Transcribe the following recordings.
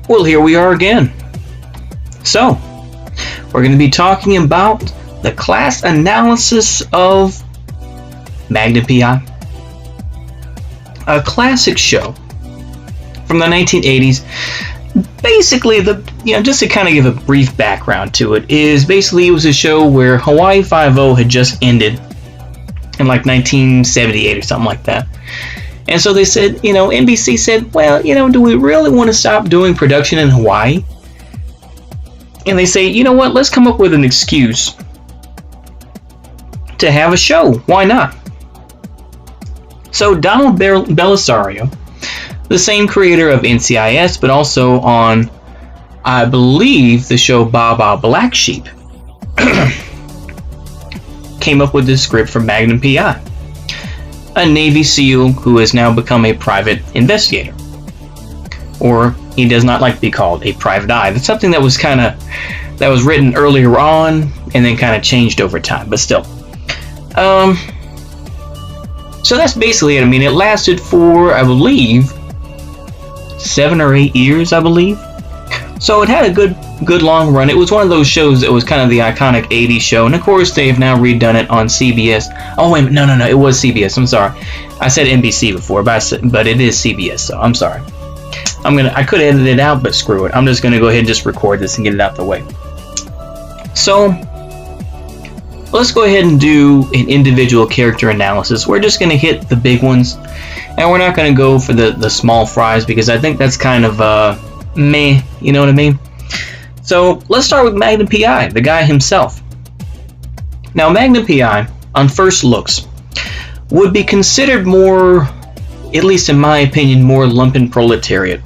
Well, here we are again. So, we're going to be talking about the class analysis of Magnum PI. A classic show from the 1980s. Basically, just to kind of give a brief background to it, is basically it was a show where Hawaii Five-0 had just ended in like 1978 or something like that. And so they said, NBC said, well, do we really want to stop doing production in Hawaii? And they say, you know what, let's come up with an excuse to have a show. Why not? So Donald Belisario, the same creator of NCIS, but also on, I believe, the show Baa Black Sheep, came up with this script for Magnum PI. A Navy SEAL who has now become a private investigator. Or he does not like to be called a private eye. That's something that was written earlier on and then kind of changed over time, but still. So that's basically it. I mean, it lasted for, I believe, 7 or 8 years, I believe. So it had a good long run. It was one of those shows that was kind of the iconic 80s show, and of course they have now redone it on CBS. Oh wait, no, it was CBS. I'm sorry, I said NBC before, but it is CBS. So I'm sorry. I could edit it out, but screw it. I'm just gonna go ahead and just record this and get it out the way. So let's go ahead and do an individual character analysis. We're just gonna hit the big ones, and we're not gonna go for the small fries because I think that's kind of meh, you know what I mean? So let's start with Magnum PI, the guy himself. Now Magnum PI, on first looks, would be considered more, at least in my opinion, more lumpen proletariat.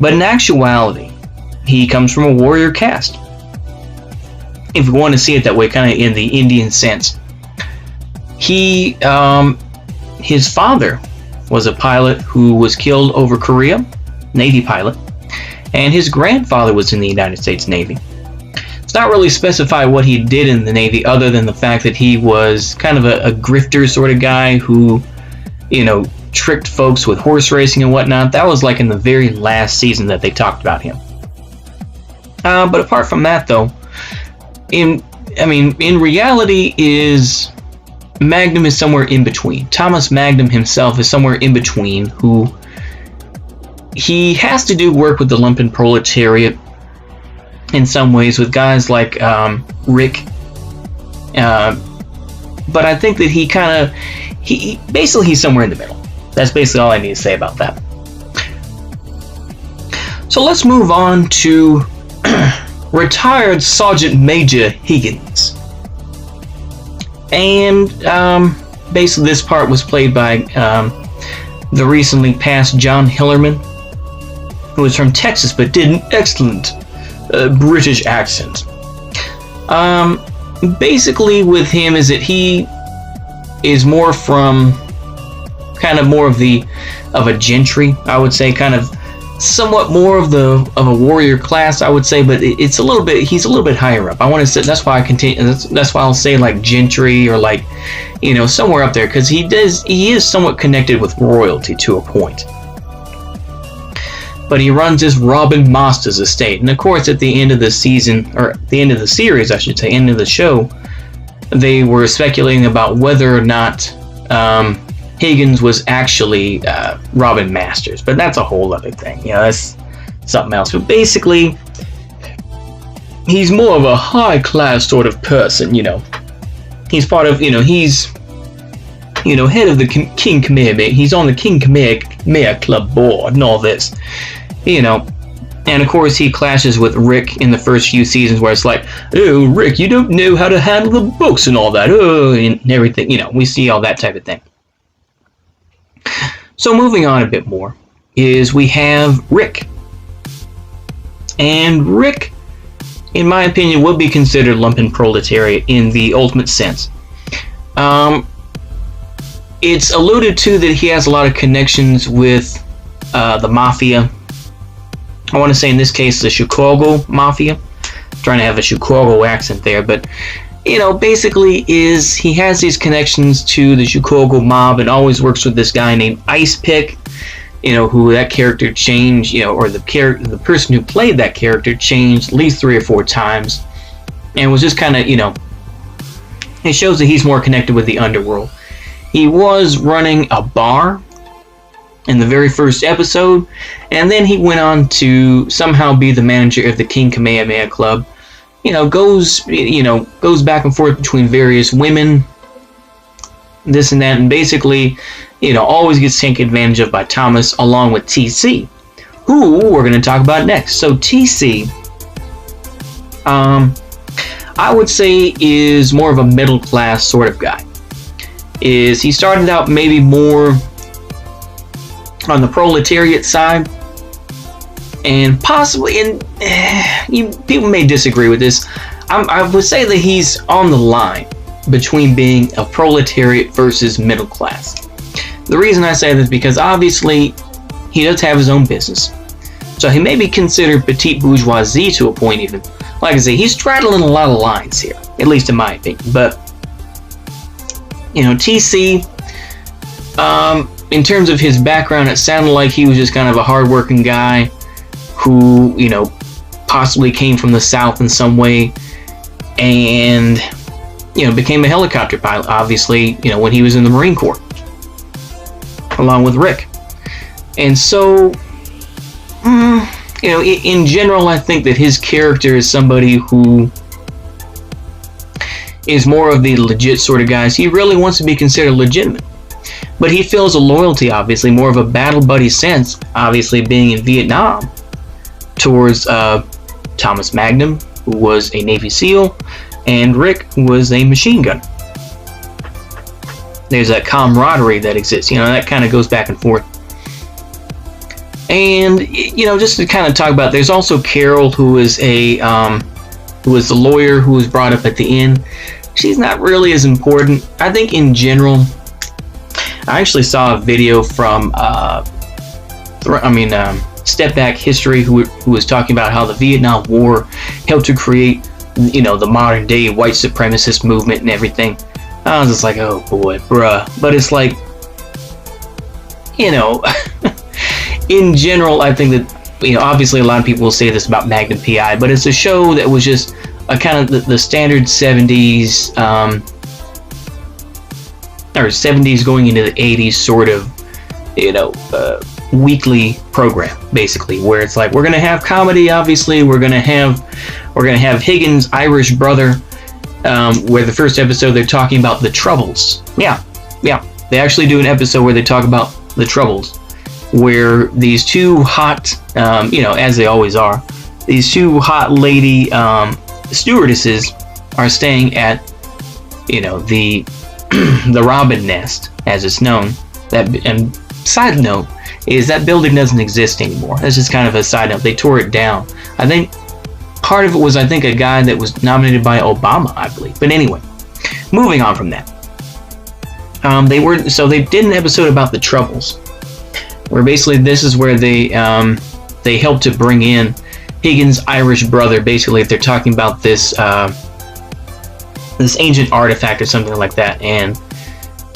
But in actuality, he comes from a warrior caste. If you want to see it that way, kind of in the Indian sense. His father was a pilot who was killed over Korea, Navy pilot. And his grandfather was in the United States Navy. It's not really specified what he did in the Navy other than the fact that he was kind of a grifter sort of guy who, tricked folks with horse racing and whatnot. That was like in the very last season that they talked about him. But apart from that though, in reality Magnum is somewhere in between. Thomas Magnum himself is somewhere in between who he has to do work with the lumpen proletariat in some ways with guys like Rick, but I think that he's somewhere in the middle. That's basically all I need to say about that. So let's move on to retired Sergeant Major Higgins, and basically this part was played by the recently passed John Hillerman, who was from Texas but did an excellent British accent. Basically with him is that he is more from kind of more of a gentry, I would say, kind of somewhat more of a warrior class, I would say, but he's a little bit higher up. I want to say that's why I'll say like gentry or like somewhere up there, because he is somewhat connected with royalty to a point. But he runs this Robin Masters estate. And of course, at the end of the season, or the end of the series, I should say, end of the show, they were speculating about whether or not Higgins was actually Robin Masters. But that's a whole other thing. That's something else. But basically, he's more of a high-class sort of person, He's part of, he's, head of the King Khmer. He's on the King Khmer Club board and all this. And of course he clashes with Rick in the first few seasons where it's like, oh, Rick, you don't know how to handle the books and all that, and everything, we see all that type of thing. So moving on a bit more is we have Rick. And Rick, in my opinion, would be considered lumpen proletariat in the ultimate sense. It's alluded to that he has a lot of connections with the mafia. I want to say in this case the Chicago Mafia. I'm trying to have a Chicago accent there, but basically he has these connections to the Chicago mob and always works with this guy named Ice Pick, who that character changed, or the person who played that character changed at least 3 or 4 times, and was just kind of, it shows that he's more connected with the underworld. He was running a bar in the very first episode, and then he went on to somehow be the manager of the King Kamehameha Club. Goes back and forth between various women, this and that, and basically, always gets taken advantage of by Thomas, along with TC, who we're going to talk about next. So TC, I would say, is more of a middle class sort of guy. He started out maybe more on the proletariat side, and possibly, people may disagree with this, I would say that he's on the line between being a proletariat versus middle class. The reason I say this is because obviously he does have his own business, so he may be considered petite bourgeoisie to a point even. Like I say, he's straddling a lot of lines here, at least in my opinion. But TC, in terms of his background, it sounded like he was just kind of a hardworking guy who, possibly came from the South in some way, and, became a helicopter pilot, obviously, when he was in the Marine Corps, along with Rick. And so, in general, I think that his character is somebody who is more of the legit sort of guy. So he really wants to be considered legitimate. But he feels a loyalty, obviously, more of a battle buddy sense, obviously being in Vietnam, towards Thomas Magnum, who was a Navy SEAL, and Rick, who was a machine gunner. There's that camaraderie that exists, that kind of goes back and forth. And, just to kind of talk about, there's also Carol, who is the lawyer who was brought up at the end. She's not really as important. I think in general, I actually saw a video from, Step Back History, who was talking about how the Vietnam War helped to create, the modern day white supremacist movement and everything. I was just like, oh boy, bruh. But it's like, in general, I think that, obviously a lot of people will say this about Magnum PI, but it's a show that was just a kind of the standard 70s, or 70s going into the 80s sort of, weekly program, basically, where it's like, we're gonna have comedy, obviously, we're gonna have Higgins' Irish brother, where the first episode they're talking about the Troubles. Yeah, they actually do an episode where they talk about the Troubles, where these two hot, as they always are, these two hot lady stewardesses are staying at, the the Robin Nest, as it's known. And side note is that building doesn't exist anymore. That's just kind of a side note. They tore it down. I think part of it was, a guy that was nominated by Obama, I believe. But anyway, moving on from that. They did an episode about the Troubles, where basically this is where they helped to bring in Higgins' Irish brother. Basically, they're talking about this ancient artifact or something like that, and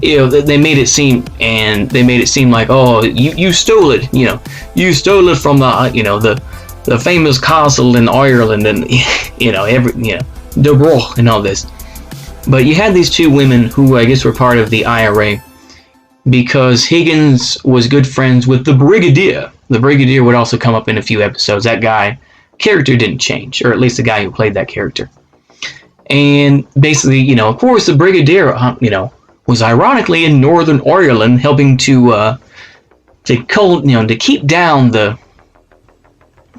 they made it seem like, oh, you stole it, you stole it from the famous castle in Ireland, and Dubrow and all this. But you had these two women who I guess were part of the IRA, because Higgins was good friends with the Brigadier. The Brigadier would also come up in a few episodes. That character didn't change, or at least the guy who played that character. And basically, of course, the Brigadier, was ironically in Northern Ireland, helping to keep down the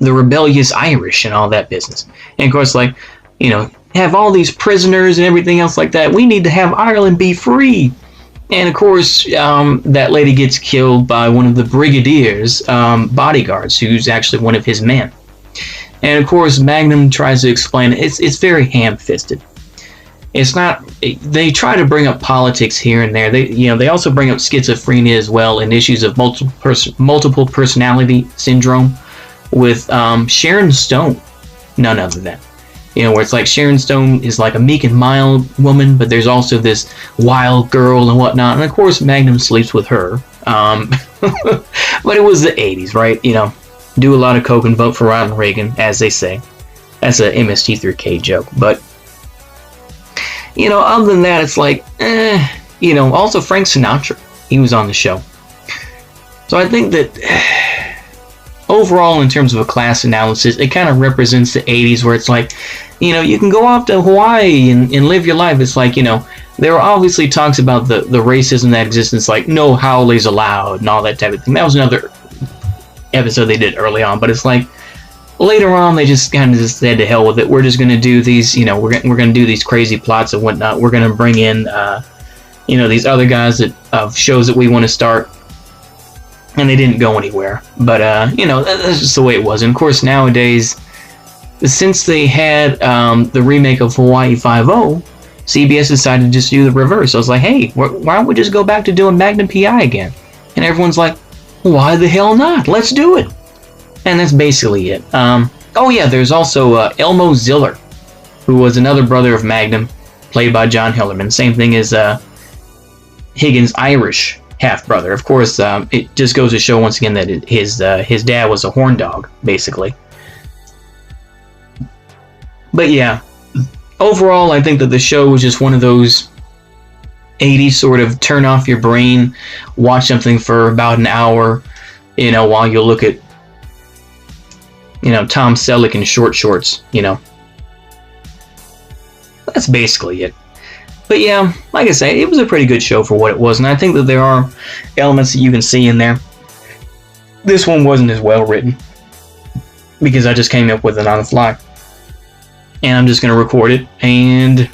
rebellious Irish and all that business. And of course, have all these prisoners and everything else like that. We need to have Ireland be free. And of course, that lady gets killed by one of the Brigadier's bodyguards, who's actually one of his men. And of course, Magnum tries to explain it. It's very ham-fisted. It's not. They try to bring up politics here and there. They also bring up schizophrenia as well, and issues of multiple personality syndrome with Sharon Stone, none other than. Where it's like Sharon Stone is like a meek and mild woman, but there's also this wild girl and whatnot. And of course, Magnum sleeps with her, But it was the 80s, right? You know, do a lot of coke and vote for Ronald Reagan, as they say. That's a MST3K joke. But, you know, other than that, it's like, you know, also Frank Sinatra, he was on the show. So I think that overall, in terms of a class analysis, it kind of represents the 80s, where it's like, you know, you can go off to Hawaii and live your life. It's like, you know, there were obviously talks about the racism that exists. It's like, no howlies allowed and all that type of thing. That was another episode they did early on, but it's like, later on, they just kind of just said to hell with it. We're just going to do these, you know, we're going to do these crazy plots and whatnot. We're going to bring in, you know, these other guys that of shows that we want to start. And they didn't go anywhere. But, you know, that's just the way it was. And, of course, nowadays, since they had the remake of Hawaii Five-0, CBS decided to just do the reverse. I was like, hey, why don't we just go back to doing Magnum PI again? And everyone's like, why the hell not? Let's do it. And that's basically it. Oh, yeah, there's also Elmo Ziller, who was another brother of Magnum, played by John Hillerman. Same thing as Higgins' Irish half-brother. Of course, it just goes to show once again that his dad was a horn dog, basically. But yeah, overall, I think that the show was just one of those 80s sort of turn off your brain, watch something for about an hour, you know, while you look at, you know, Tom Selleck in short shorts, you know. That's basically it. But yeah, like I say, it was a pretty good show for what it was, and I think that there are elements that you can see in there. This one wasn't as well written, because I just came up with it on the fly. And I'm just going to record it, and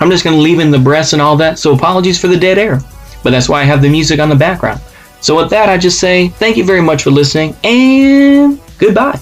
I'm just going to leave in the breaths and all that, so apologies for the dead air. But that's why I have the music on the background. So with that, I just say thank you very much for listening, and goodbye.